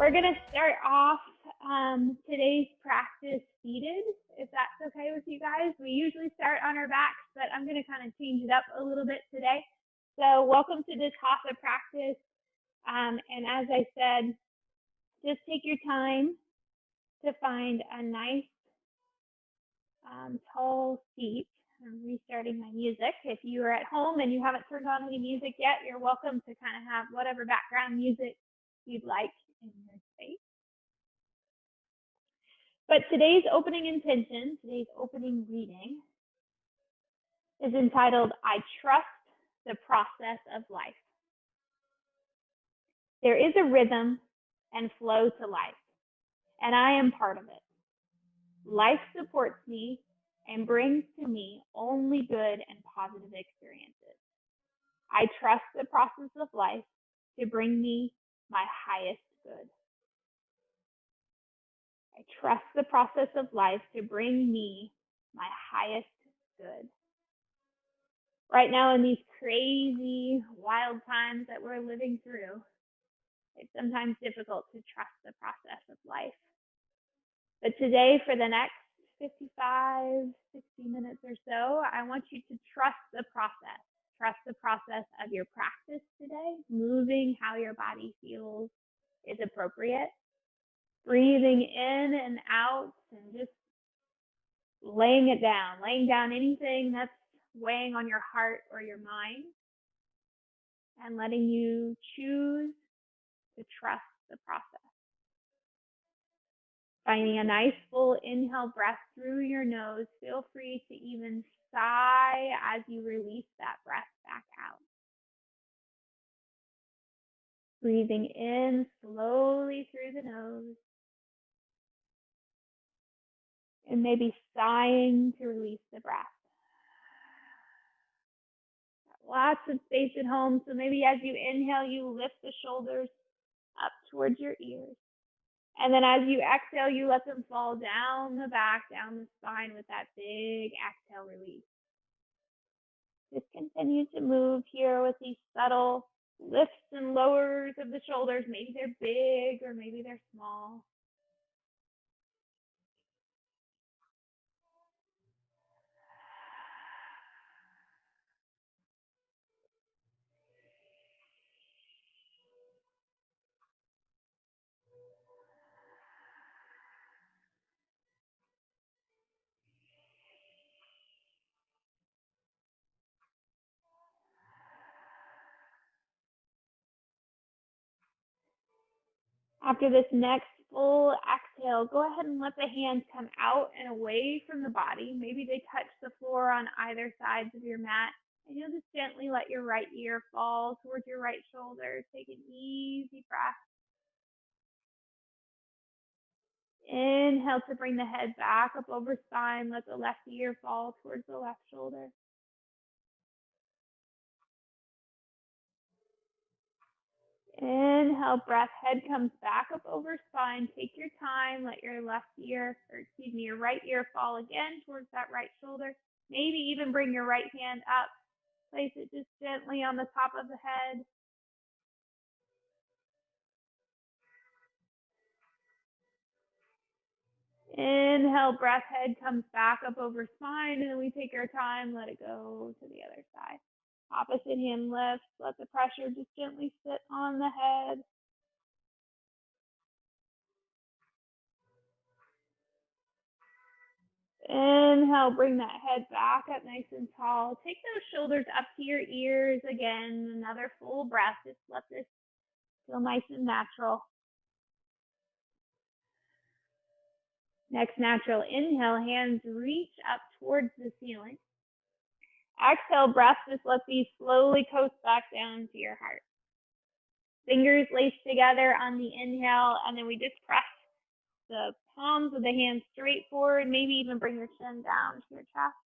We're going to start off today's practice seated, if that's okay with you guys. We usually start on our backs, but I'm going to kind of change it up a little bit today. So welcome to this Hatha practice. And as I said, just take your time to find a nice tall seat. I'm restarting my music. If you are at home and you haven't turned on any music yet, you're welcome to kind of have whatever background music you'd like in your space. But today's opening intention, today's opening reading, is entitled, I Trust the Process of Life. There is a rhythm and flow to life, and I am part of it. Life supports me and brings to me only good and positive experiences. I trust the process of life to bring me my highest good. I trust the process of life to bring me my highest good. Right now, in these crazy, wild times that we're living through, it's sometimes difficult to trust the process of life. But today, for the next 55, 60 minutes or so, I want you to trust the process. Trust the process of your practice today. Moving how your body feels is appropriate. Breathing in and out and just laying down anything that's weighing on your heart or your mind, and letting you choose to trust the process. Finding a nice full inhale breath through your nose. Feel free to even sigh as you release that breath back out. Breathing in slowly through the nose. And maybe sighing to release the breath. Lots of space at home, so maybe as you inhale, you lift the shoulders up towards your ears. And then as you exhale, you let them fall down the back, down the spine with that big exhale release. Just continue to move here with these subtle lifts and lowers of the shoulders. Maybe they're big or maybe they're small. After this next full exhale, go ahead and let the hands come out and away from the body. Maybe they touch the floor on either sides of your mat. And you'll just gently let your right ear fall towards your right shoulder. Take an easy breath. Inhale to bring the head back up over spine. Let the left ear fall towards the left shoulder. Inhale, breath, head comes back up over spine. Take your time. Let your your right ear fall again towards that right shoulder. Maybe even bring your right hand up. Place it just gently on the top of the head. Inhale, breath, head comes back up over spine, and then we take our time, let it go to the other side. Opposite hand lifts, let the pressure just gently sit on the head. Inhale, bring that head back up nice and tall. Take those shoulders up to your ears again. Another full breath. Just let this feel nice and natural. Next natural inhale, hands reach up towards the ceiling. Exhale, breath, just let these slowly coast back down to your heart. Fingers laced together on the inhale, and then we just press the palms of the hands straight forward. Maybe even bring your chin down to your chest.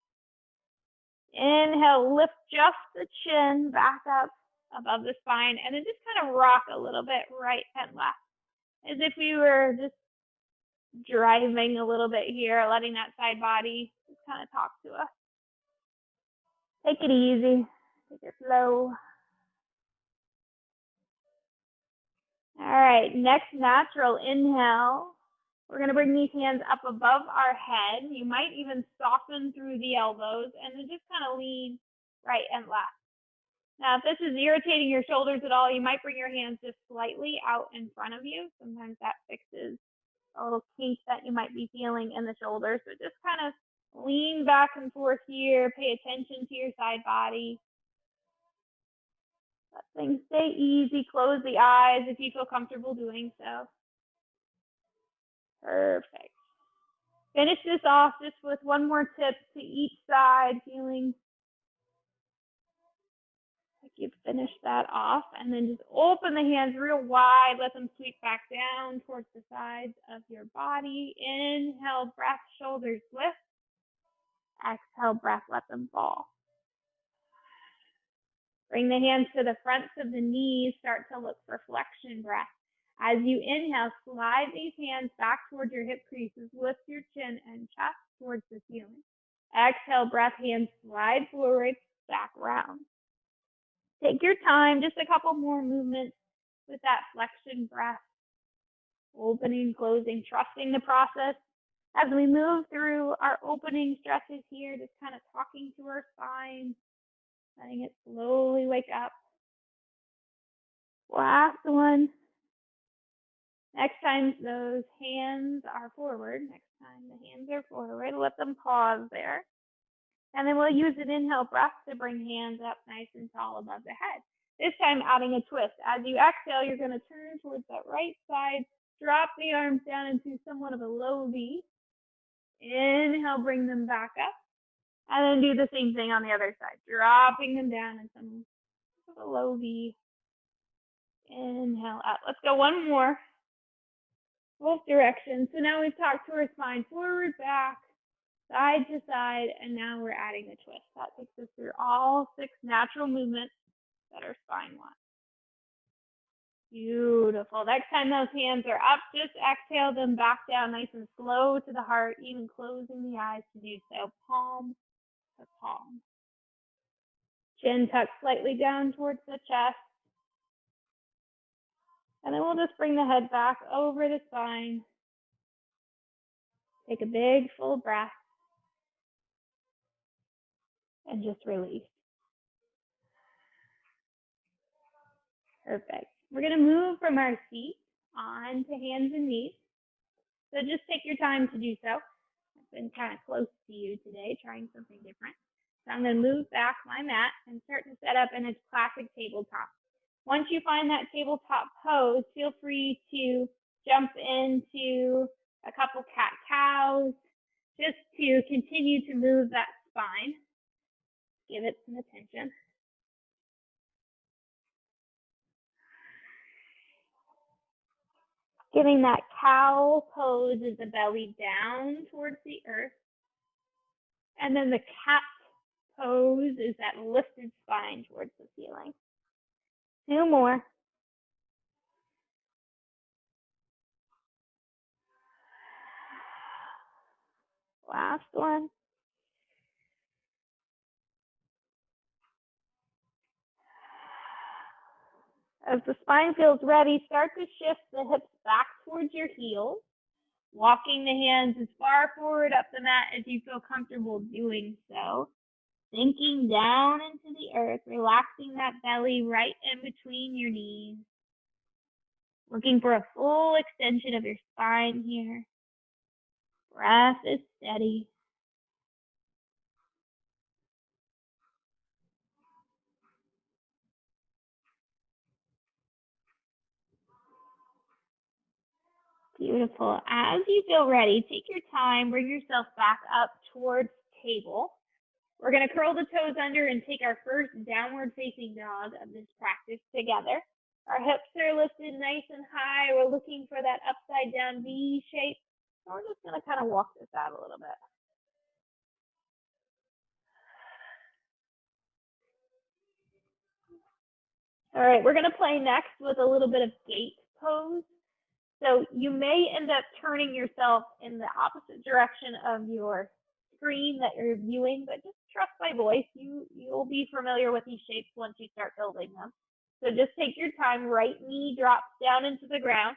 Inhale, lift just the chin back up above the spine, and then just kind of rock a little bit right and left, as if we were just driving a little bit here, letting that side body just kind of talk to us. Take it easy, take it slow. All right, next natural inhale. We're going to bring these hands up above our head. You might even soften through the elbows and then just kind of lean right and left. Now, if this is irritating your shoulders at all, you might bring your hands just slightly out in front of you. Sometimes that fixes a little kink that you might be feeling in the shoulders. So just kind of lean back and forth here. Pay attention to your side body. Let things stay easy. Close the eyes if you feel comfortable doing so. Perfect. Finish this off just with one more tip to each side, feeling like you've finished that off. And then just open the hands real wide. Let them sweep back down towards the sides of your body. Inhale, breath, shoulders lift. Exhale, breath, let them fall. Bring the hands to the fronts of the knees. Start to look for flexion breath. As you inhale, slide these hands back towards your hip creases. Lift your chin and chest towards the ceiling. Exhale, breath, hands slide forward, back round. Take your time, just a couple more movements with that flexion breath. Opening, closing, trusting the process. As we move through our opening stretches here, just kind of talking to our spine, letting it slowly wake up. Last one. Next time those hands are forward, let them pause there. And then we'll use an inhale breath to bring hands up nice and tall above the head. This time adding a twist. As you exhale, you're going to turn towards that right side, drop the arms down into somewhat of a low V. Inhale, bring them back up. And then do the same thing on the other side, dropping them down in some sort of low V. Inhale out. Let's go one more. Both directions. So now we've talked to our spine forward, back, side to side, and now we're adding a twist. That takes us through all 6 natural movements that our spine wants. Beautiful. Next time those hands are up, just exhale them back down nice and slow to the heart, even closing the eyes to do so. Palm to palm. Chin tucked slightly down towards the chest. And then we'll just bring the head back over the spine. Take a big full breath. And just release. Perfect. We're going to move from our seat on to hands and knees. So just take your time to do so. I've been kind of close to you today, trying something different. So I'm going to move back my mat and start to set up in a classic tabletop. Once you find that tabletop pose, feel free to jump into a couple cat-cows just to continue to move that spine. Give it some attention. Giving that cow pose is the belly down towards the earth. And then the cat pose is that lifted spine towards the ceiling. 2 more. Last one. As the spine feels ready, start to shift the hips back towards your heels, walking the hands as far forward up the mat as you feel comfortable doing so. Sinking down into the earth, relaxing that belly right in between your knees. Looking for a full extension of your spine here. Breath is steady. Beautiful. As you feel ready, take your time, bring yourself back up towards table. We're going to curl the toes under and take our first downward facing dog of this practice together. Our hips are lifted nice and high. We're looking for that upside down V shape. So we're just going to kind of walk this out a little bit. All right, we're going to play next with a little bit of gate pose. So you may end up turning yourself in the opposite direction of your screen that you're viewing, but just trust my voice. You'll be familiar with these shapes once you start building them. So just take your time. Right knee drops down into the ground,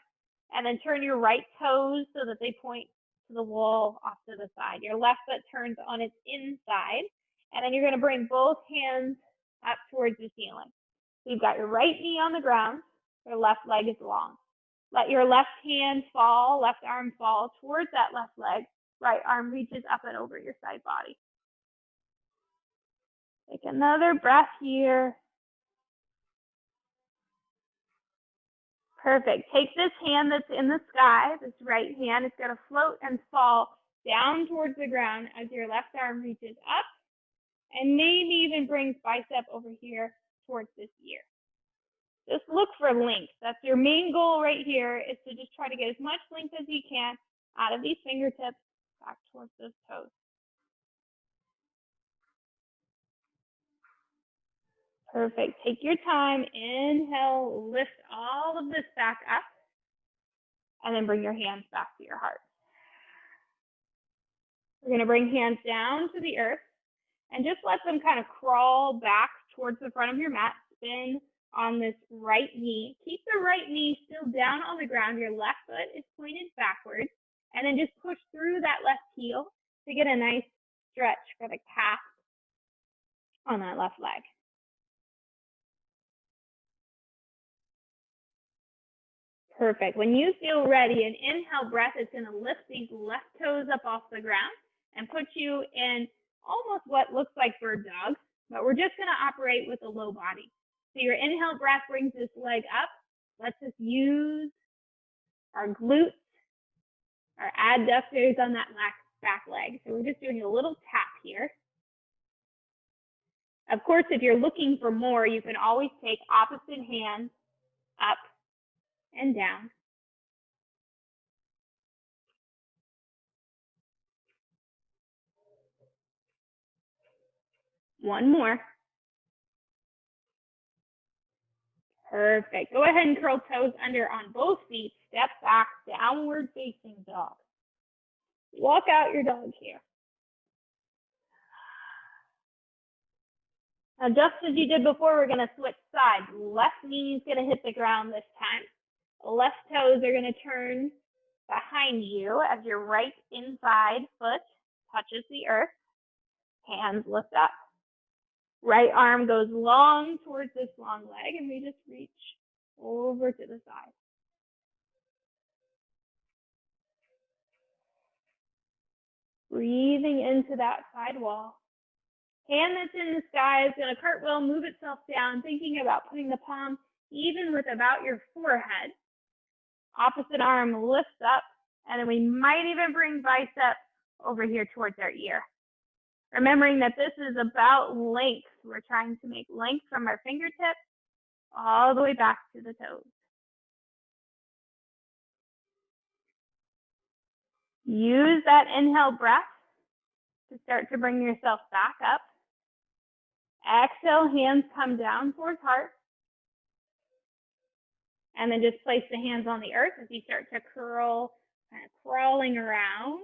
and then turn your right toes so that they point to the wall off to the side. Your left foot turns on its inside, and then you're going to bring both hands up towards the ceiling. So you've got your right knee on the ground, your left leg is long. Let your left hand fall, left arm fall towards that left leg. Right arm reaches up and over your side body. Take another breath here. Perfect. Take this hand that's in the sky, this right hand, it's going to float and fall down towards the ground as your left arm reaches up, and maybe even brings bicep over here towards this ear. Just look for length. That's your main goal right here, is to just try to get as much length as you can out of these fingertips back towards those toes. Perfect. Take your time. Inhale, lift all of this back up, and then bring your hands back to your heart. We're going to bring hands down to the earth and just let them kind of crawl back towards the front of your mat. Spin on this right knee. Keep the right knee still down on the ground. Your left foot is pointed backwards, and then just push through that left heel to get a nice stretch for the calf on that left leg. Perfect. When you feel ready, an inhale breath is going to lift these left toes up off the ground and put you in almost what looks like bird dog, but we're just going to operate with a low body. So your inhale breath brings this leg up. Let's just use our glutes, our adductors on that back leg. So we're just doing a little tap here. Of course, if you're looking for more, you can always take opposite hands up and down. One more. Perfect. Go ahead and curl toes under on both feet. Step back, downward facing dog. Walk out your dog here. Now, just as you did before, we're going to switch sides. Left knee is going to hit the ground this time. Left toes are going to turn behind you as your right inside foot touches the earth. Hands lift up. Right arm goes long towards this long leg, and we just reach over to the side. Breathing into that side wall. Hand that's in the sky is going to cartwheel, move itself down, thinking about putting the palm even with about your forehead. Opposite arm lifts up, and then we might even bring bicep over here towards our ear. Remembering that this is about length. We're trying to make length from our fingertips all the way back to the toes. Use that inhale breath to start to bring yourself back up. Exhale, hands come down towards heart. And then just place the hands on the earth as you start to curl, kind of crawling around.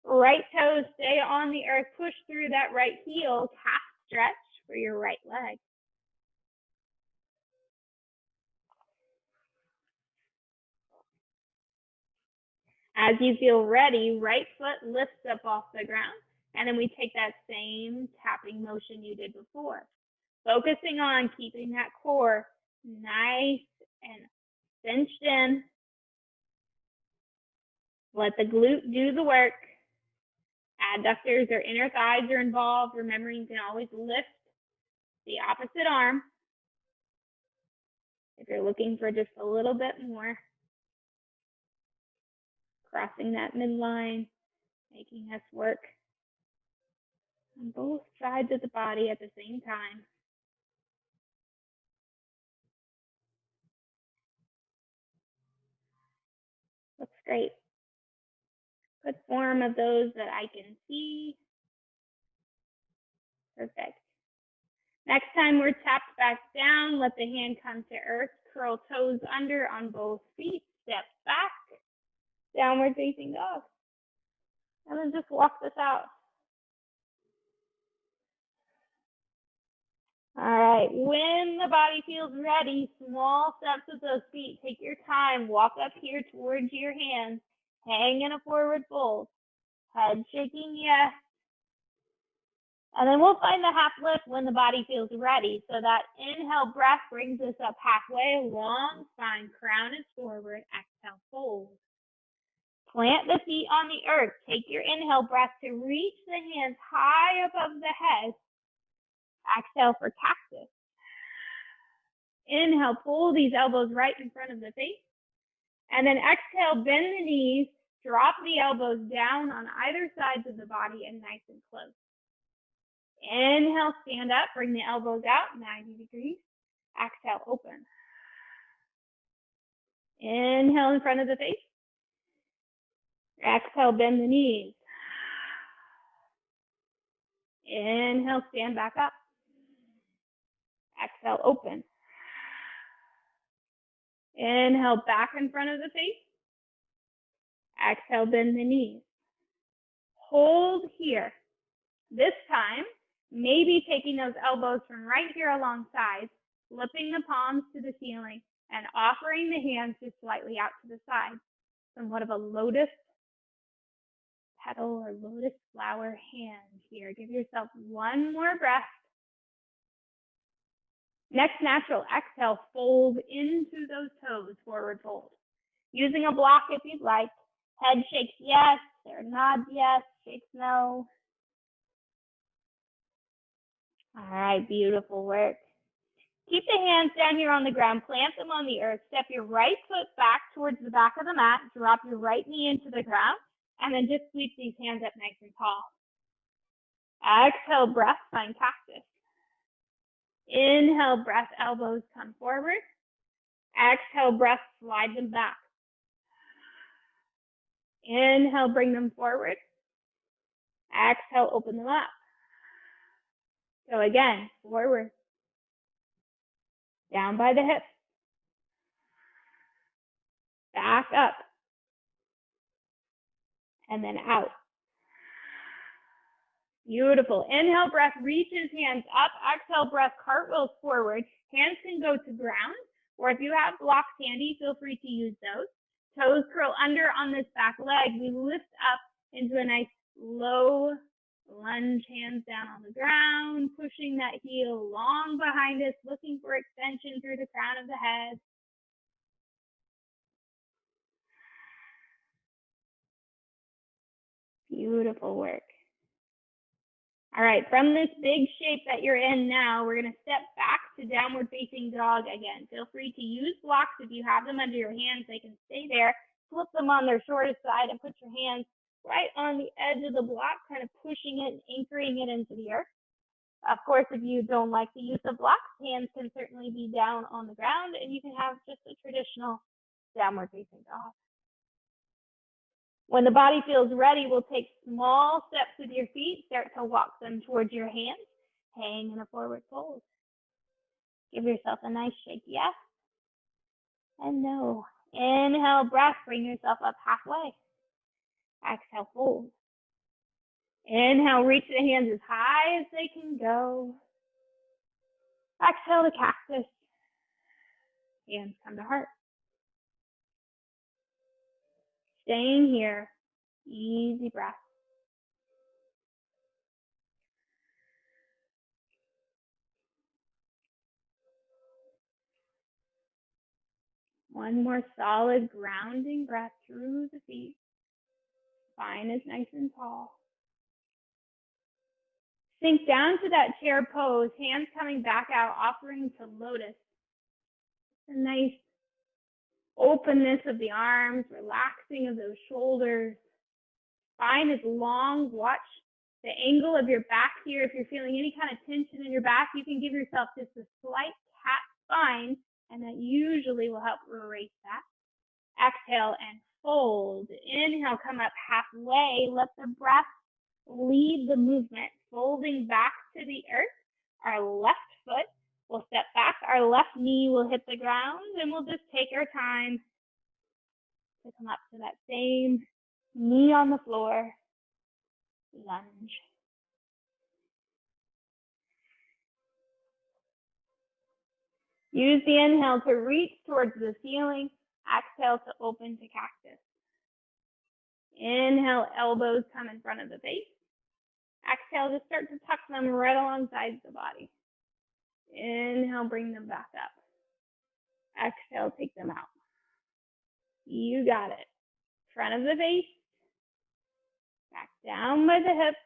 Right toes stay on the earth. Push through that right heel. Calf stretch for your right leg. As you feel ready, right foot lifts up off the ground. And then we take that same tapping motion you did before. Focusing on keeping that core nice and cinched in. Let the glute do the work. Adductors or inner thighs are involved. Remembering you can always lift the opposite arm if you're looking for just a little bit more. Crossing that midline, making us work on both sides of the body at the same time. Looks great. Good form of those that I can see. Perfect. Next time we're tapped back down, let the hand come to earth. Curl toes under on both feet. Step back. Downward facing dog. And then just walk this out. All right, when the body feels ready, small steps with those feet. Take your time. Walk up here towards your hands. Hang in a forward fold. Head shaking yes. And then we'll find the half lift when the body feels ready. So that inhale breath brings us up halfway, long spine, crown is forward, exhale, fold. Plant the feet on the earth. Take your inhale breath to reach the hands high above the head. Exhale for cactus. Inhale, pull these elbows right in front of the face. And then exhale, bend the knees, drop the elbows down on either sides of the body and nice and close. Inhale, stand up, bring the elbows out, 90 degrees. Exhale, open. Inhale in front of the face. Exhale, bend the knees. Inhale, stand back up. Exhale, open. Inhale, back in front of the face. Exhale, bend the knees. Hold here. This time, maybe taking those elbows from right here alongside, flipping the palms to the ceiling, and offering the hands just slightly out to the side. Somewhat of a lotus petal or lotus flower hand here. Give yourself one more breath. Next natural exhale, fold into those toes, forward fold. Using a block if you'd like. Head shakes yes, or nods yes, shakes no. All right, beautiful work. Keep the hands down here on the ground. Plant them on the earth. Step your right foot back towards the back of the mat. Drop your right knee into the ground. And then just sweep these hands up nice and tall. Exhale, breath, find cactus. Inhale, breath, elbows come forward. Exhale, breath, slide them back. Inhale, bring them forward. Exhale, open them up. So again, forward. Down by the hips. Back up. And then out. Beautiful. Inhale, breath, reaches hands up. Exhale, breath, cartwheels forward. Hands can go to ground, or if you have blocks handy, feel free to use those. Toes curl under on this back leg. We lift up into a nice low lunge, hands down on the ground, pushing that heel long behind us, looking for extension through the crown of the head. Beautiful work. All right, from this big shape that you're in now, we're going to step back to downward facing dog again. Feel free to use blocks if you have them under your hands. They can stay there. Flip them on their shortest side and put your hands right on the edge of the block, kind of pushing it and anchoring it into the earth. Of course, if you don't like the use of blocks, hands can certainly be down on the ground, and you can have just a traditional downward facing dog. When the body feels ready, we'll take small steps with your feet. Start to walk them towards your hands. Hang in a forward fold. Give yourself a nice shake yes and no. Inhale, breath. Bring yourself up halfway. Exhale, fold. Inhale, reach the hands as high as they can go. Exhale to cactus. Hands come to heart. Staying here. Easy breath. One more solid grounding breath through the feet. Spine is nice and tall. Sink down to that chair pose, hands coming back out, offering to lotus. A nice openness of the arms, relaxing of those shoulders. Spine is long. Watch the angle of your back here. If you're feeling any kind of tension in your back, you can give yourself just a slight cat spine, and that usually will help erase that. Exhale and fold. Inhale, come up halfway. Let the breath lead the movement, folding back to the earth. Our left foot will step back. Our left knee will hit the ground, and we'll just take our time to come up to that same knee on the floor, lunge. Use the inhale to reach towards the ceiling. Exhale to open to cactus. Inhale, elbows come in front of the face. Exhale to start to tuck them right alongside the body. Inhale, bring them back up. Exhale, take them out. You got it. Front of the face. Back down by the hips.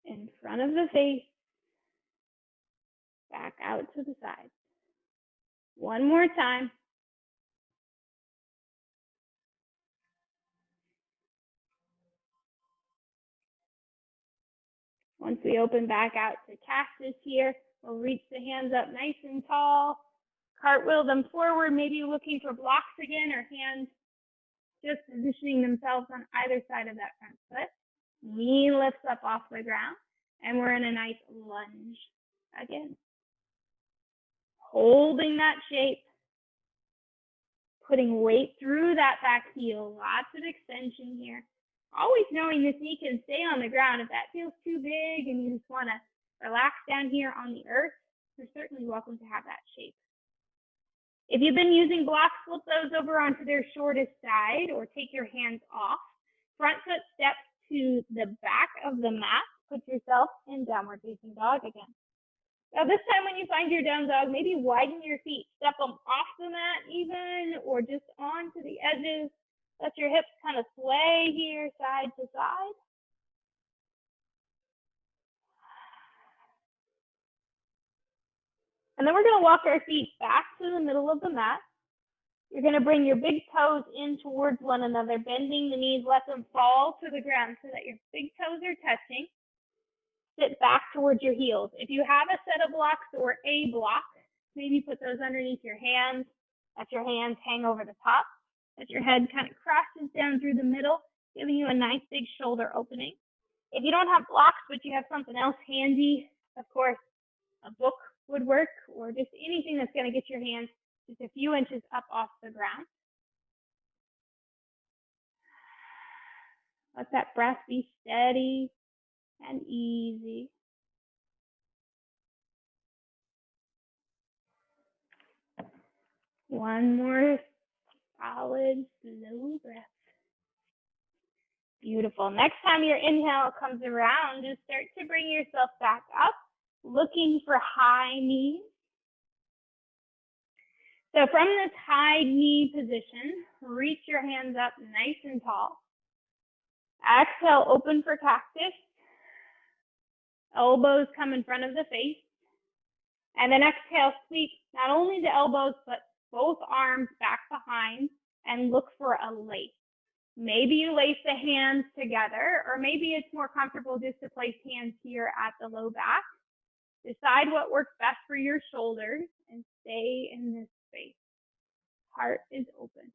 In front of the face. Back out to the side. One more time. Once we open back out to cactus here, we'll reach the hands up nice and tall. Cartwheel them forward, maybe looking for blocks again, or hands just positioning themselves on either side of that front foot. Knee lifts up off the ground, and we're in a nice lunge again. Holding that shape, putting weight through that back heel, lots of extension here. Always knowing this knee can stay on the ground. If that feels too big and you just want to relax down here on the earth, you're certainly welcome to have that shape. If you've been using blocks, flip those over onto their shortest side or take your hands off. Front foot steps to the back of the mat. Put yourself in downward facing dog again. Now this time when you find your down dog, maybe widen your feet. Step them off the mat even, or just onto the edges. Let your hips kind of sway here side to side. And then we're going to walk our feet back to the middle of the mat. You're going to bring your big toes in towards one another, bending the knees, let them fall to the ground so that your big toes are touching. Sit back towards your heels. If you have a set of blocks or a block, maybe put those underneath your hands. Let your hands hang over the top. Let your head kind of crosses down through the middle, giving you a nice big shoulder opening. If you don't have blocks, but you have something else handy, of course, a book would work, or just anything that's going to get your hands just a few inches up off the ground. Let that breath be steady and easy. One more solid, slow breath. Beautiful. Next time your inhale comes around, just start to bring yourself back up, looking for high knees. So from this high knee position, reach your hands up nice and tall. Exhale, open for cactus. Elbows come in front of the face. And then exhale, sweep not only the elbows, but both arms back behind and look for a lace. Maybe you lace the hands together, or maybe it's more comfortable just to place hands here at the low back. Decide what works best for your shoulders and stay in this space. Heart is open.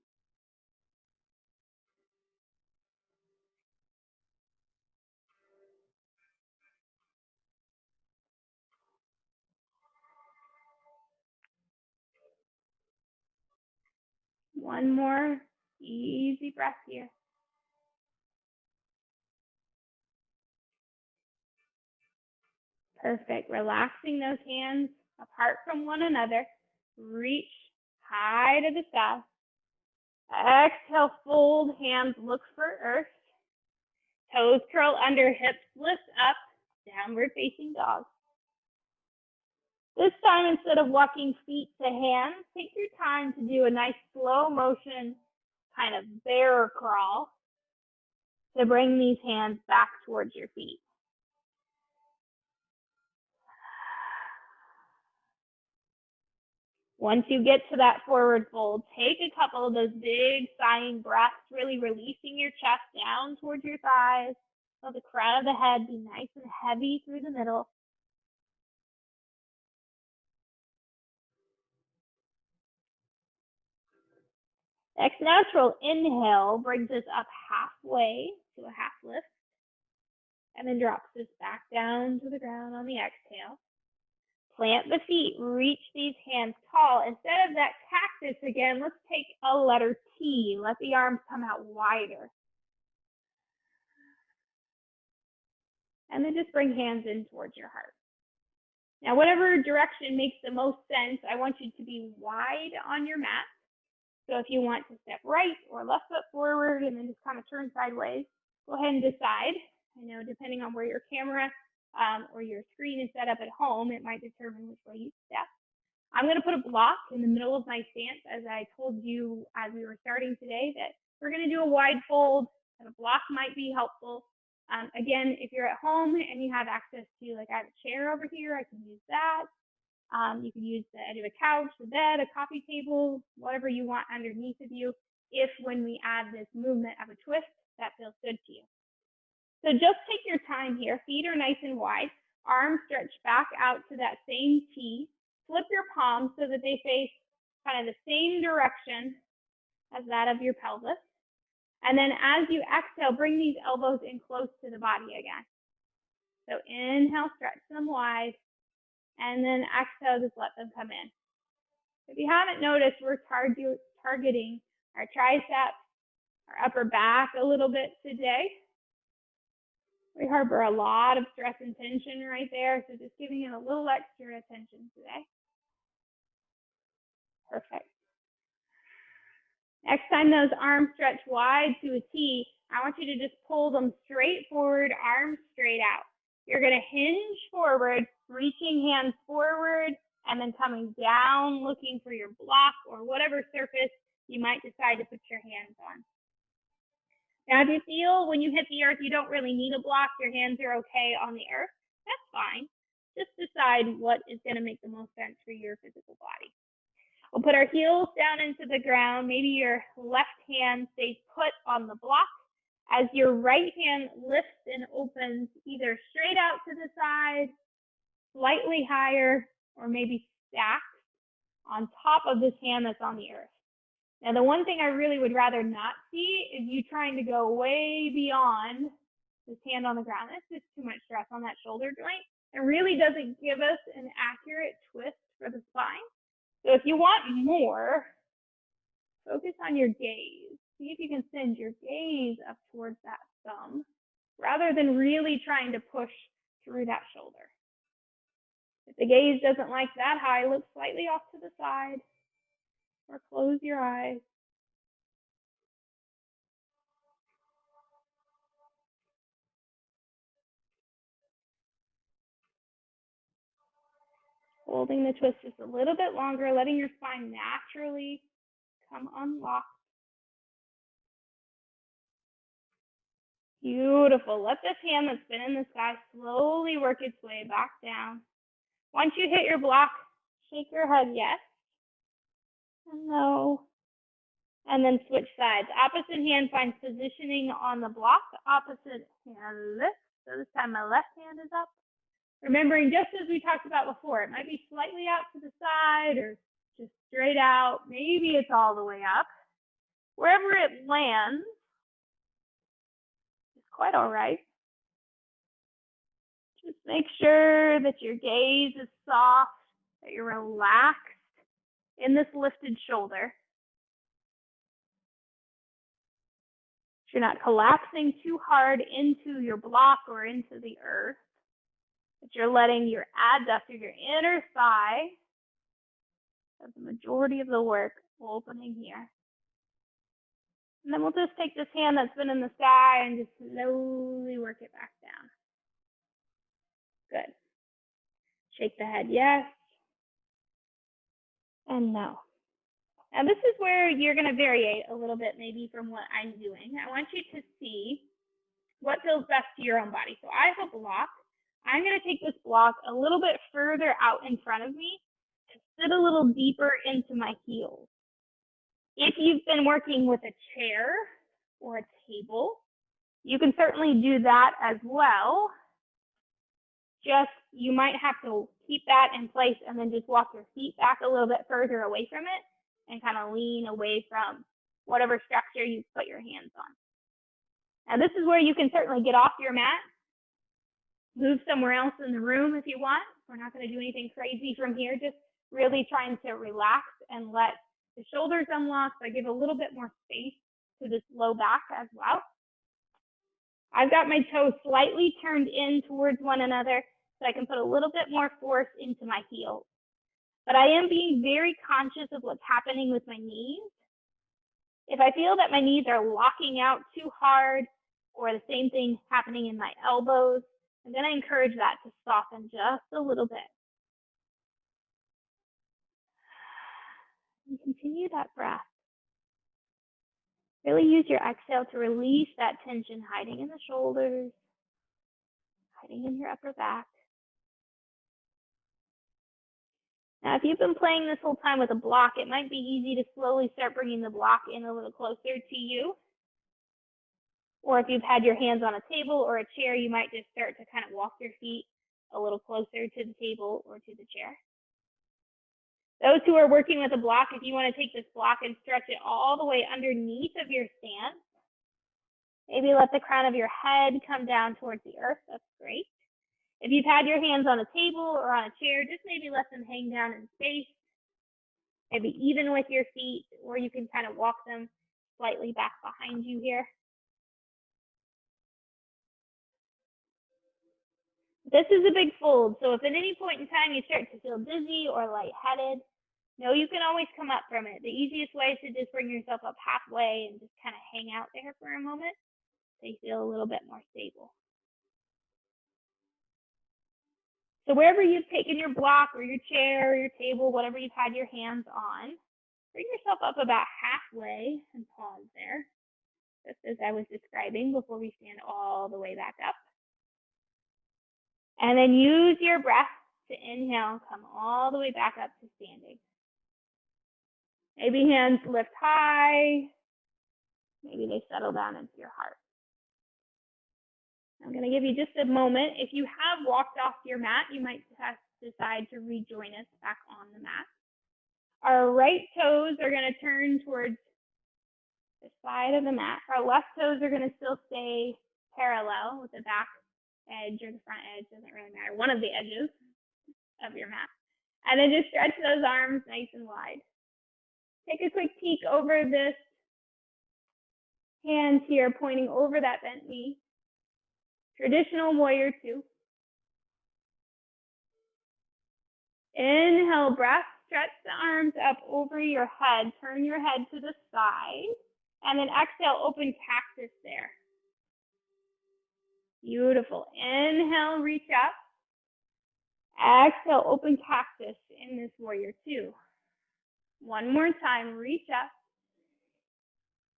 One more easy breath here. Perfect. Relaxing those hands apart from one another. Reach high to the sky. Exhale, fold hands, look for earth. Toes curl under, hips lift up, downward facing dog. This time, instead of walking feet to hands, take your time to do a nice slow motion kind of bear crawl to bring these hands back towards your feet. Once you get to that forward fold, take a couple of those big sighing breaths, really releasing your chest down towards your thighs. Let the crown of the head be nice and heavy through the middle. Next natural inhale brings us up halfway to a half lift, and then drops us back down to the ground on the exhale. Plant the feet, reach these hands tall. Instead of that cactus again, let's take a letter T. Let the arms come out wider. And then just bring hands in towards your heart. Now, whatever direction makes the most sense, I want you to be wide on your mat. So if you want to step right or left foot forward and then just kind of turn sideways, go ahead and decide. I know depending on where your camera or your screen is set up at home, it might determine which way you step. I'm going to put a block in the middle of my stance, as I told you as we were starting today, that we're going to do a wide fold, and a block might be helpful. Again, if you're at home and you have access to, like I have a chair over here, I can use that. You can use the edge of a couch, a bed, a coffee table, whatever you want underneath of you, if when we add this movement of a twist, that feels good to you. So just take your time here. Feet are nice and wide. Arms stretch back out to that same T. Flip your palms so that they face kind of the same direction as that of your pelvis. And then as you exhale, bring these elbows in close to the body again. So inhale, stretch them wide. And then exhale, just let them come in. If you haven't noticed, we're targeting our triceps, our upper back a little bit today. We harbor a lot of stress and tension right there, so just giving it a little extra attention today. Perfect. Next time those arms stretch wide to a T, I want you to just pull them straight forward, arms straight out. You're going to hinge forward, reaching hands forward, and then coming down, looking for your block or whatever surface you might decide to put your hands on. Now, if you feel when you hit the earth, you don't really need a block, your hands are okay on the earth, that's fine. Just decide what is going to make the most sense for your physical body. We'll put our heels down into the ground. Maybe your left hand stays put on the block as your right hand lifts and opens either straight out to the side, slightly higher, or maybe stacked on top of this hand that's on the earth. Now, the one thing I really would rather not see is you trying to go way beyond this hand on the ground. That's just too much stress on that shoulder joint. It really doesn't give us an accurate twist for the spine. So if you want more, focus on your gaze. See if you can send your gaze up towards that thumb rather than really trying to push through that shoulder. If the gaze doesn't like that high, look slightly off to the side or close your eyes. Holding the twist just a little bit longer, letting your spine naturally come unlocked. Beautiful. Let this hand that's been in the sky slowly work its way back down. Once you hit your block, shake your head yes and no. And then switch sides. Opposite hand finds positioning on the block. Opposite hand lifts. So this time my left hand is up. Remembering, just as we talked about before, it might be slightly out to the side or just straight out. Maybe it's all the way up. Wherever it lands, it's quite all right. Just make sure that your gaze is soft, that you're relaxed in this lifted shoulder. You're not collapsing too hard into your block or into the earth, but you're letting your adductor, your inner thigh, have the majority of the work opening here. And then we'll just take this hand that's been in the sky and just slowly work it back down. Good. Shake the head yes and no. Now this is where you're going to vary a little bit maybe from what I'm doing. I want you to see what feels best to your own body. So I have a block. I'm going to take this block a little bit further out in front of me and sit a little deeper into my heels. If you've been working with a chair or a table, you can certainly do that as well. Just you might have to keep that in place and then just walk your feet back a little bit further away from it and kind of lean away from whatever structure you put your hands on. And this is where you can certainly get off your mat, move somewhere else in the room if you want. We're not going to do anything crazy from here, just really trying to relax and let the shoulders unlock, so I give a little bit more space to this low back as well. I've got my toes slightly turned in towards one another, so I can put a little bit more force into my heels. But I am being very conscious of what's happening with my knees. If I feel that my knees are locking out too hard, or the same thing happening in my elbows, I'm going to encourage that to soften just a little bit. And continue that breath. Really use your exhale to release that tension hiding in the shoulders, hiding in your upper back. Now, if you've been playing this whole time with a block, it might be easy to slowly start bringing the block in a little closer to you. Or if you've had your hands on a table or a chair, you might just start to kind of walk your feet a little closer to the table or to the chair. Those who are working with a block, if you want to take this block and stretch it all the way underneath of your stance, maybe let the crown of your head come down towards the earth. That's great. If you've had your hands on a table or on a chair, just maybe let them hang down in space, maybe even with your feet, or you can kind of walk them slightly back behind you here. This is a big fold, so if at any point in time you start to feel dizzy or lightheaded, know you can always come up from it. The easiest way is to just bring yourself up halfway and just kind of hang out there for a moment so you feel a little bit more stable. So wherever you've taken your block or your chair or your table, whatever you've had your hands on, bring yourself up about halfway and pause there, just as I was describing before we stand all the way back up. And then use your breath to inhale, come all the way back up to standing. Maybe hands lift high. Maybe they settle down into your heart. I'm going to give you just a moment. If you have walked off your mat, you might decide to rejoin us back on the mat. Our right toes are going to turn towards the side of the mat. Our left toes are going to still stay parallel with the back edge or the front edge, doesn't really matter, one of the edges of your mat. And then just stretch those arms nice and wide. Take a quick peek over this hands here, pointing over that bent knee. Traditional warrior two. Inhale, breath, stretch the arms up over your head, turn your head to the side, and then exhale, open cactus there. Beautiful. Inhale, reach up. Exhale, open cactus in this warrior two. One more time, reach up.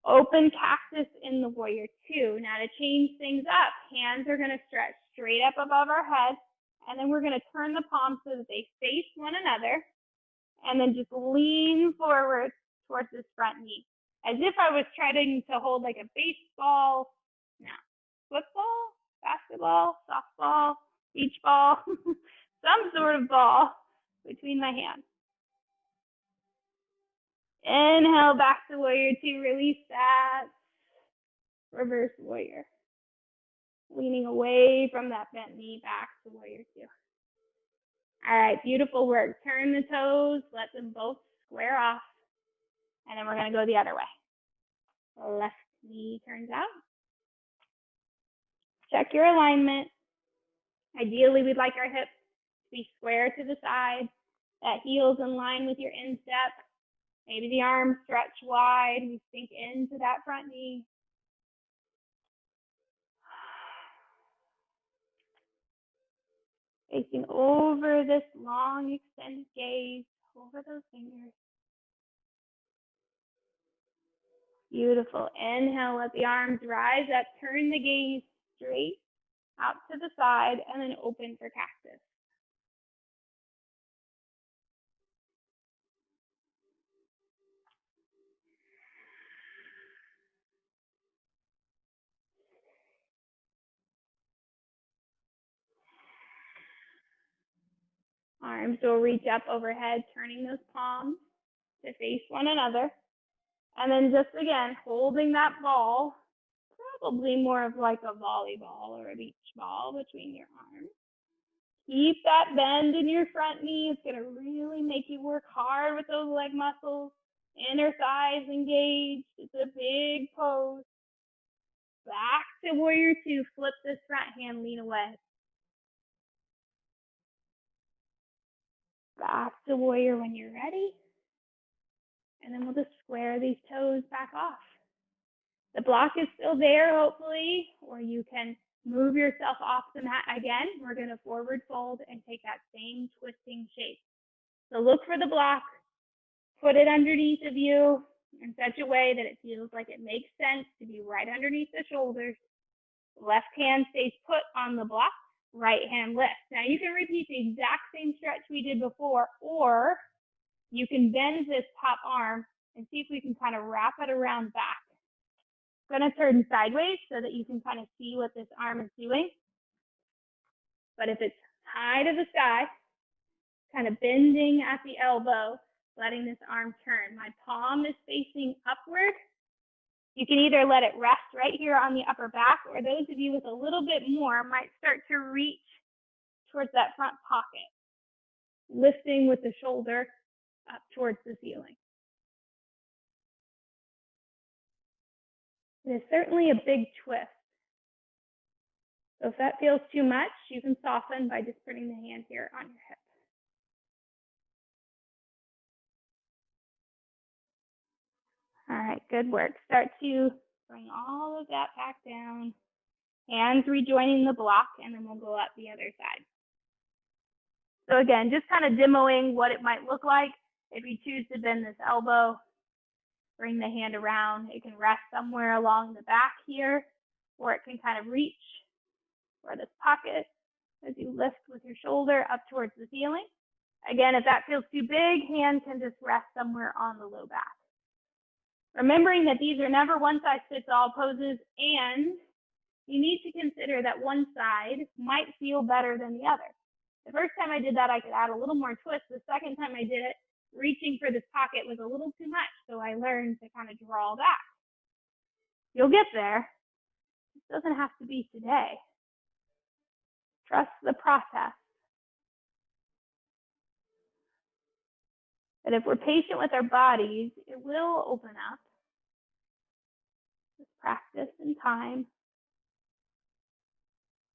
Open cactus in the warrior two. Now to change things up, hands are going to stretch straight up above our head, and then we're going to turn the palms so that they face one another, and then just lean forward towards this front knee, as if I was trying to hold like a baseball, football, basketball, softball, beach ball, some sort of ball between my hands. Inhale, back to warrior two, release that. Reverse warrior. Leaning away from that bent knee, back to warrior two. All right, beautiful work. Turn the toes, let them both square off. And then we're going to go the other way. Left knee turns out. Check your alignment. Ideally, we'd like our hips to be square to the side. That heel's in line with your instep. Maybe the arms stretch wide. We sink into that front knee. Facing over this long extended gaze, over those fingers. Beautiful. Inhale, let the arms rise up. Turn the gaze straight out to the side and then open for cactus. Arms will reach up overhead, turning those palms to face one another. And then just again, holding that ball, probably more of like a volleyball or a beach ball between your arms. Keep that bend in your front knee. It's going to really make you work hard with those leg muscles. Inner thighs engaged. It's a big pose. Back to warrior two. Flip this front hand, lean away. Back to warrior when you're ready. And then we'll just square these toes back off. The block is still there, hopefully, or you can move yourself off the mat again. We're going to forward fold and take that same twisting shape. So look for the block, put it underneath of you in such a way that it feels like it makes sense to be right underneath the shoulders. Left hand stays put on the block, right hand lifts. Now you can repeat the exact same stretch we did before, or you can bend this top arm and see if we can kind of wrap it around back. I'm going to turn sideways so that you can kind of see what this arm is doing. But if it's high to the sky, kind of bending at the elbow, letting this arm turn. My palm is facing upward. You can either let it rest right here on the upper back, or those of you with a little bit more might start to reach towards that front pocket, lifting with the shoulder up towards the ceiling. It is certainly a big twist. So if that feels too much, you can soften by just putting the hand here on your hip. All right, good work. Start to bring all of that back down. Hands rejoining the block, and then we'll go up the other side. So again, just kind of demoing what it might look like. If you choose to bend this elbow, bring the hand around. It can rest somewhere along the back here, or it can kind of reach for this pocket as you lift with your shoulder up towards the ceiling. Again, if that feels too big, hand can just rest somewhere on the low back. Remembering that these are never one-size-fits-all poses, and you need to consider that one side might feel better than the other. The first time I did that, I could add a little more twist. The second time I did it, reaching for this pocket was a little too much, so I learned to kind of draw back. You'll get there. It doesn't have to be today. Trust the process. But if we're patient with our bodies, it will open up with practice and time.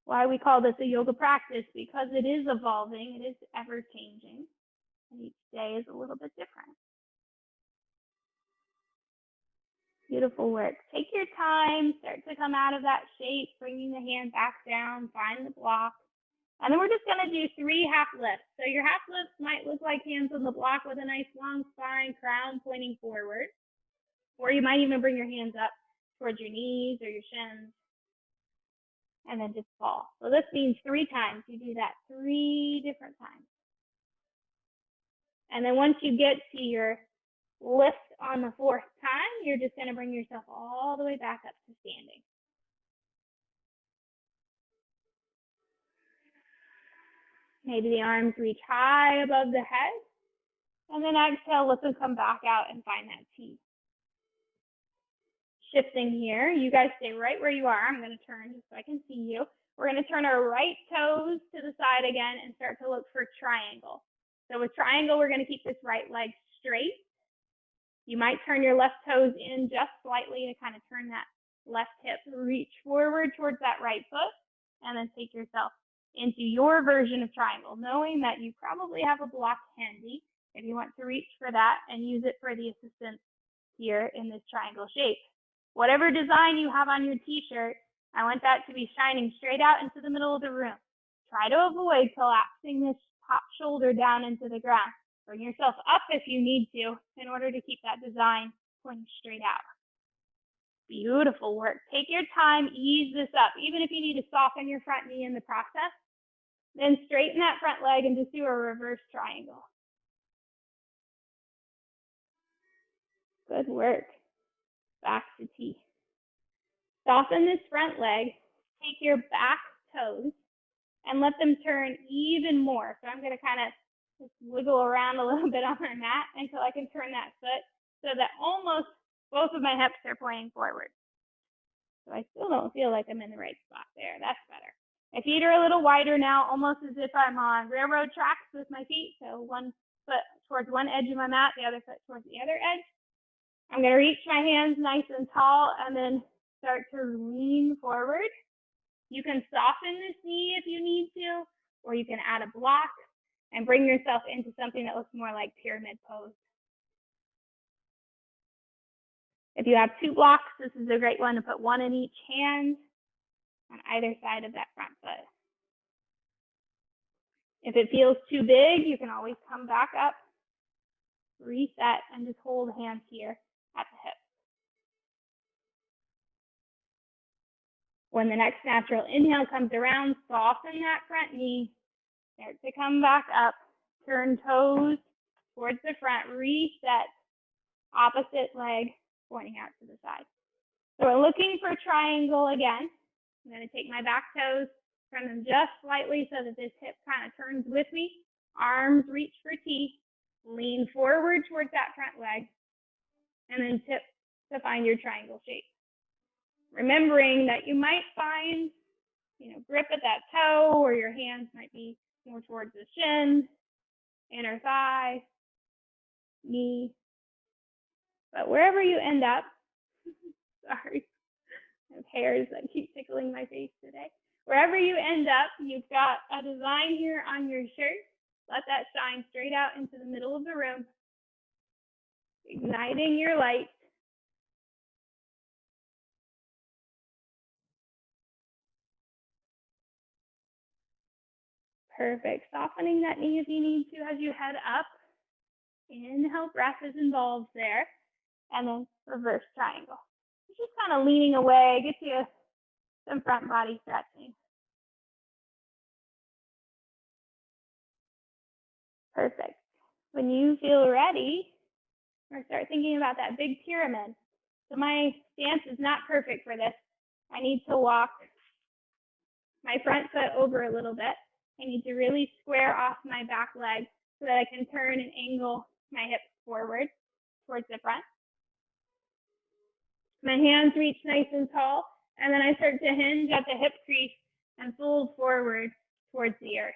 Why we call this a yoga practice, because it is evolving, it is ever changing, and each day is a little bit different. Beautiful work. Take your time, start to come out of that shape, bringing the hand back down, find the block. And then we're just going to do 3 half lifts. So your half lifts might look like hands on the block with a nice long spine, crown pointing forward. Or you might even bring your hands up towards your knees or your shins, and then just fall. So this means 3 times. You do that 3 different times. And then once you get to your lift on the 4th time, you're just going to bring yourself all the way back up to standing. Maybe the arms reach high above the head. And then exhale, let them come back out and find that T. Shifting here, you guys stay right where you are. I'm going to turn just so I can see you. We're going to turn our right toes to the side again and start to look for triangle. So with triangle, we're going to keep this right leg straight. You might turn your left toes in just slightly to kind of turn that left hip, reach forward towards that right foot, and then take yourself into your version of triangle, knowing that you probably have a block handy if you want to reach for that and use it for the assistance here in this triangle shape. Whatever design you have on your t-shirt, I want that to be shining straight out into the middle of the room. Try to avoid collapsing this top shoulder down into the ground. Bring yourself up if you need to in order to keep that design pointing straight out. Beautiful work. Take your time, ease this up. Even if you need to soften your front knee in the process, then straighten that front leg and just do a reverse triangle. Good work. Back to T. Soften this front leg. Take your back toes and let them turn even more. So I'm going to kind of just wiggle around a little bit on my mat until I can turn that foot so that almost both of my hips are pointing forward. So I still don't feel like I'm in the right spot there. That's better. My feet are a little wider now, almost as if I'm on railroad tracks with my feet. So one foot towards one edge of my mat, the other foot towards the other edge. I'm going to reach my hands nice and tall and then start to lean forward. You can soften this knee if you need to, or you can add a block. and bring yourself into something that looks more like pyramid pose. If you have 2 blocks, this is a great one to put one in each hand on either side of that front foot. If it feels too big, you can always come back up, reset, and just hold hands here at the hip. When the next natural inhale comes around, soften that front knee, start to come back up, turn toes towards the front, reset, opposite leg pointing out to the side. So we're looking for triangle again. I'm going to take my back toes, turn them just slightly so that this hip kind of turns with me. Arms reach for T, lean forward towards that front leg, and then tip to find your triangle shape. Remembering that you might find, grip at that toe, or your hands might be more towards the shin, inner thigh, knee. But wherever you end up, sorry, I have hairs that keep tickling my face today. Wherever you end up, you've got a design here on your shirt. Let that shine straight out into the middle of the room, igniting your light. Perfect. Softening that knee if you need to as you head up. Inhale, breath is involved there. And then reverse triangle. Just kind of leaning away, get you some front body stretching. Perfect. When you feel ready, or start thinking about that big pyramid. So my stance is not perfect for this. I need to walk my front foot over a little bit. I need to really square off my back leg so that I can turn and angle my hips forward towards the front. My hands reach nice and tall, and then I start to hinge at the hip crease and fold forward towards the earth.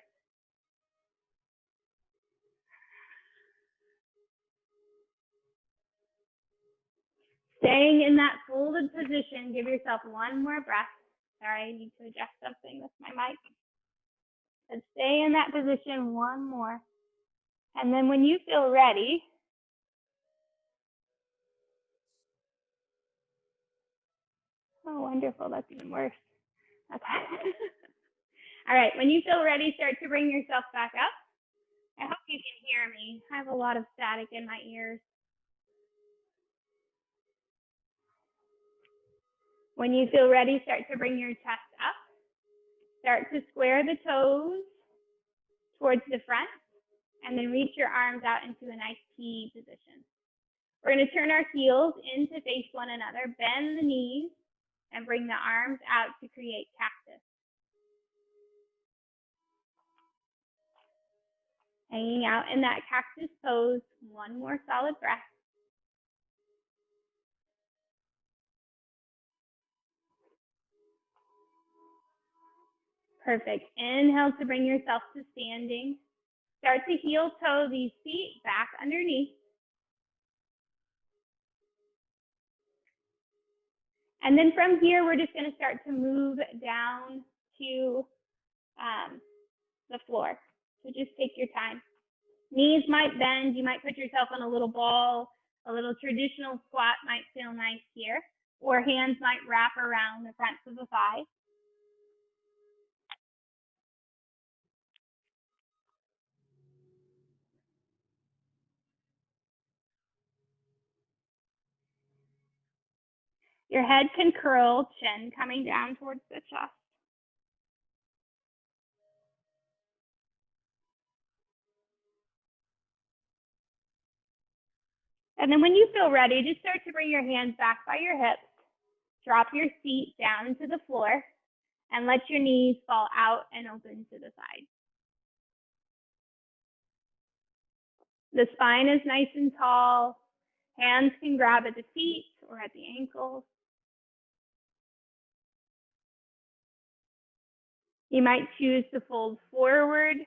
Staying in that folded position, give yourself one more breath. Sorry, I need to adjust something with my mic. And stay in that position one more. And then when you feel ready, oh, wonderful, that's even worse. Okay. All right, when you feel ready, start to bring yourself back up. I hope you can hear me. I have a lot of static in my ears. When you feel ready, start to bring your chest up. Start to square the toes towards the front, and then reach your arms out into a nice T position. We're going to turn our heels in to face one another, bend the knees, and bring the arms out to create cactus. Hanging out in that cactus pose, one more solid breath. Perfect. Inhale to bring yourself to standing. Start to heel toe these feet back underneath. And then from here, we're just going to start to move down to the floor. So just take your time. Knees might bend. You might put yourself on a little ball. A little traditional squat might feel nice here. Or hands might wrap around the fronts of the thighs. Your head can curl, chin coming down towards the chest. And then when you feel ready, just start to bring your hands back by your hips. Drop your feet down into the floor and let your knees fall out and open to the side. The spine is nice and tall. Hands can grab at the feet or at the ankles. You might choose to fold forward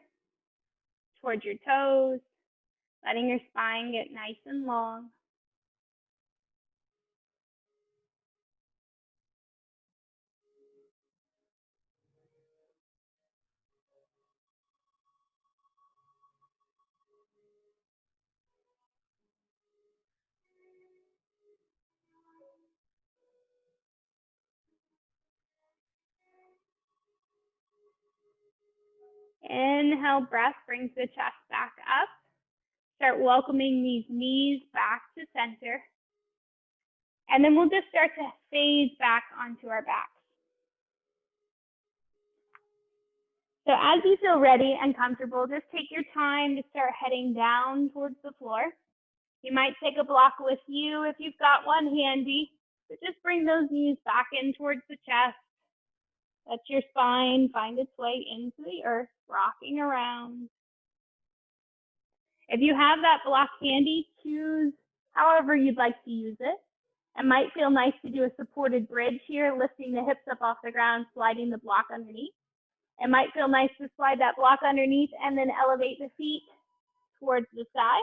towards your toes, letting your spine get nice and long. Inhale, breath brings the chest back up. Start welcoming these knees back to center. And then we'll just start to phase back onto our backs. So as you feel ready and comfortable, just take your time to start heading down towards the floor. You might take a block with you if you've got one handy, but just bring those knees back in towards the chest. Let your spine find its way into the earth, rocking around. If you have that block handy, choose however you'd like to use it. It might feel nice to do a supported bridge here, lifting the hips up off the ground, sliding the block underneath. It might feel nice to slide that block underneath and then elevate the feet towards the sky.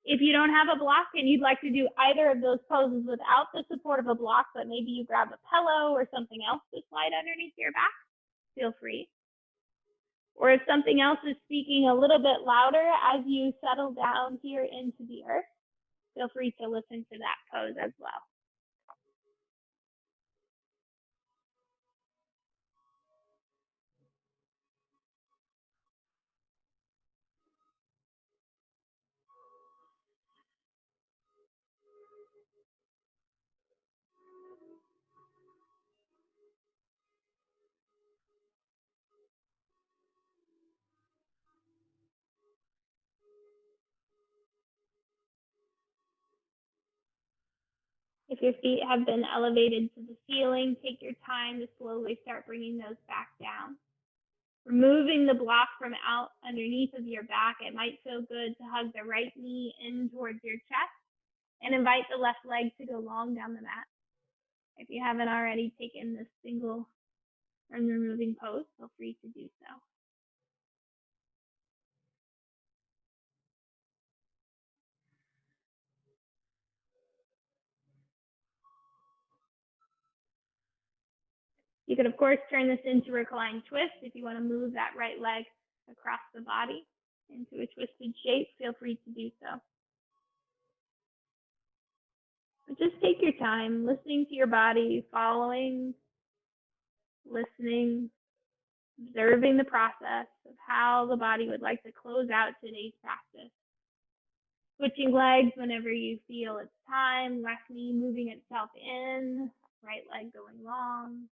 If you don't have a block and you'd like to do either of those poses without the support of a block, but maybe you grab a pillow or something else to slide underneath your back, feel free. Or if something else is speaking a little bit louder as you settle down here into the earth, feel free to listen to that pose as well. If your feet have been elevated to the ceiling, take your time to slowly start bringing those back down. Removing the block from out underneath of your back, it might feel good to hug the right knee in towards your chest and invite the left leg to go long down the mat. If you haven't already taken this single and removing pose, feel free to do so. You could, of course, turn this into a reclined twist. If you want to move that right leg across the body into a twisted shape, feel free to do so. But just take your time, listening to your body, following, listening, observing the process of how the body would like to close out today's practice. Switching legs whenever you feel it's time, left knee moving itself in, right leg going long.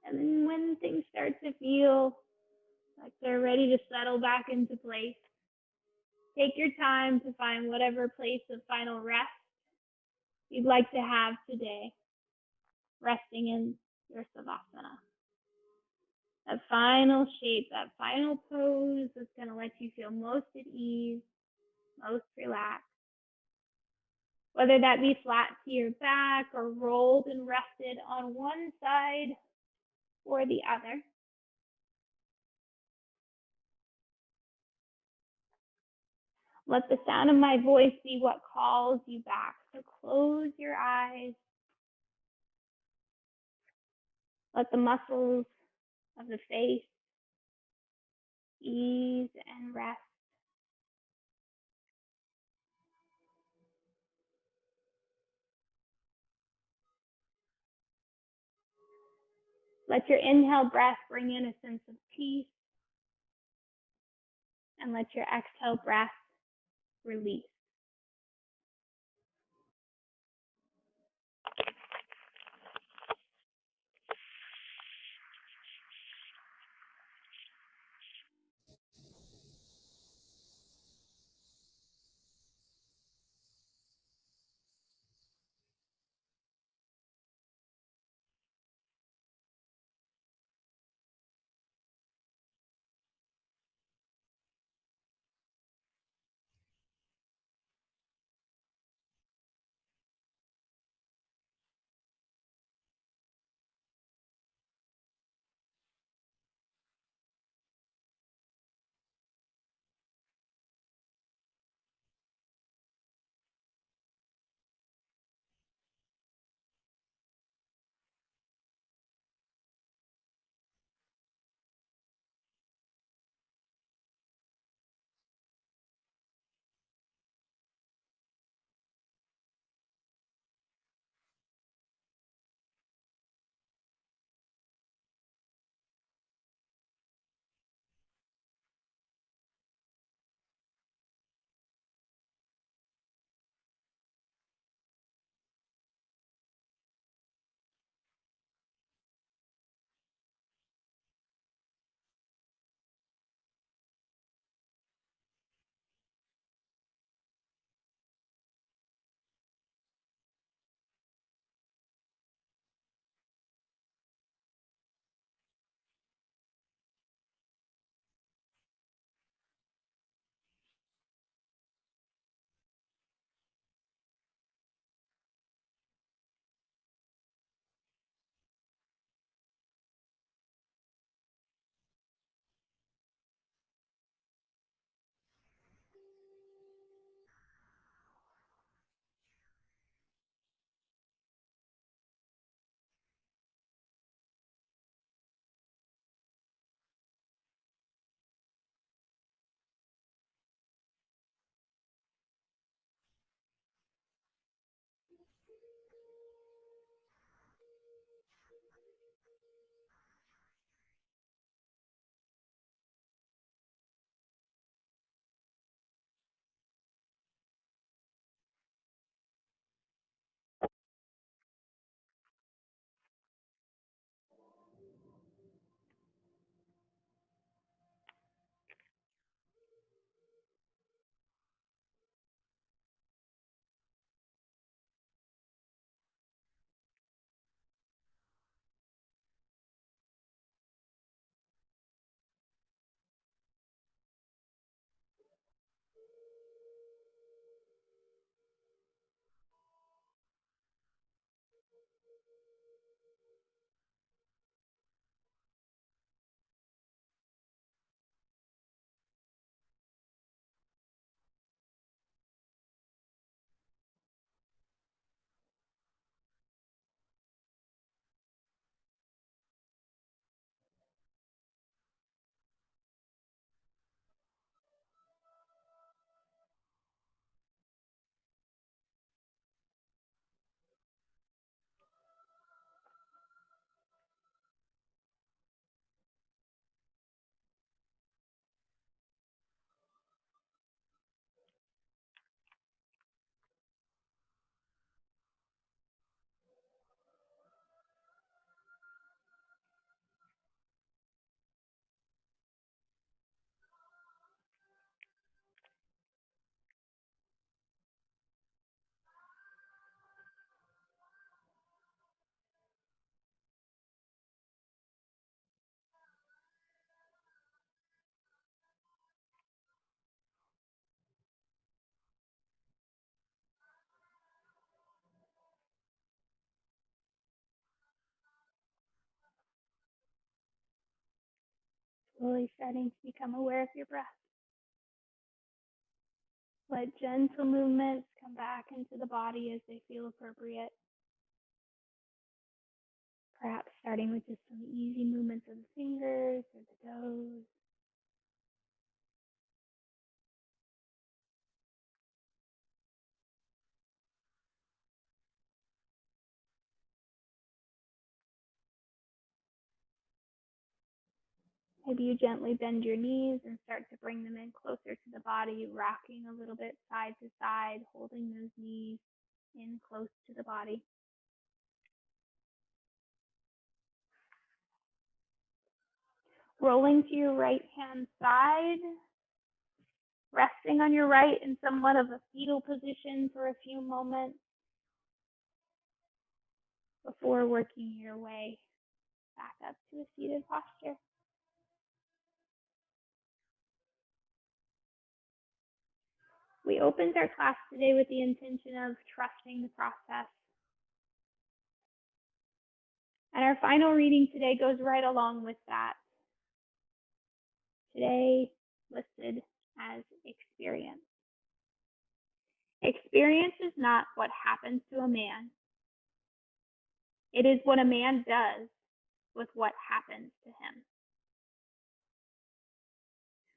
And then when things start to feel like they're ready to settle back into place, take your time to find whatever place of final rest you'd like to have today, resting in your savasana. That final shape, that final pose that's going to let you feel most at ease, most relaxed. Whether that be flat to your back or rolled and rested on one side or the other. Let the sound of my voice be what calls you back. So close your eyes. Let the muscles of the face ease and rest. Let your inhale breath bring in a sense of peace, and let your exhale breath release. Slowly starting to become aware of your breath. Let gentle movements come back into the body as they feel appropriate. Perhaps starting with just some easy movements of the fingers or the toes. Maybe you gently bend your knees and start to bring them in closer to the body, rocking a little bit side to side, holding those knees in close to the body. Rolling to your right hand side, resting on your right in somewhat of a fetal position for a few moments before working your way back up to a seated posture. We opened our class today with the intention of trusting the process. And our final reading today goes right along with that. Today listed as experience. Experience is not what happens to a man. It is what a man does with what happens to him.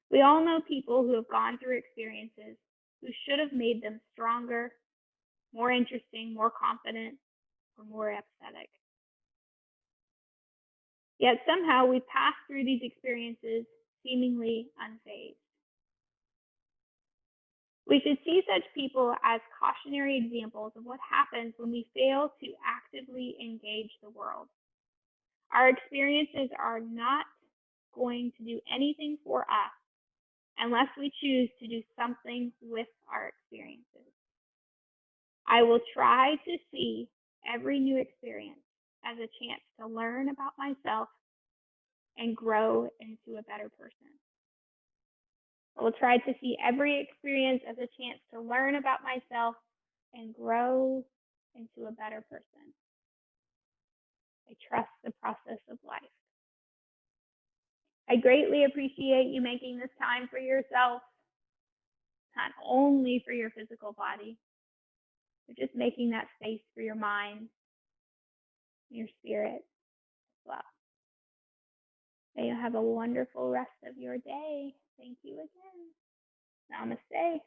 We all know people who have gone through experiences who should have made them stronger, more interesting, more confident, or more empathetic. Yet somehow we pass through these experiences seemingly unfazed. We should see such people as cautionary examples of what happens when we fail to actively engage the world. Our experiences are not going to do anything for us unless we choose to do something with our experiences. I will try to see every new experience as a chance to learn about myself and grow into a better person. I will try to see every experience as a chance to learn about myself and grow into a better person. I trust the process of life. I greatly appreciate you making this time for yourself, not only for your physical body, but just making that space for your mind, your spirit as well. May you have a wonderful rest of your day. Thank you again. Namaste.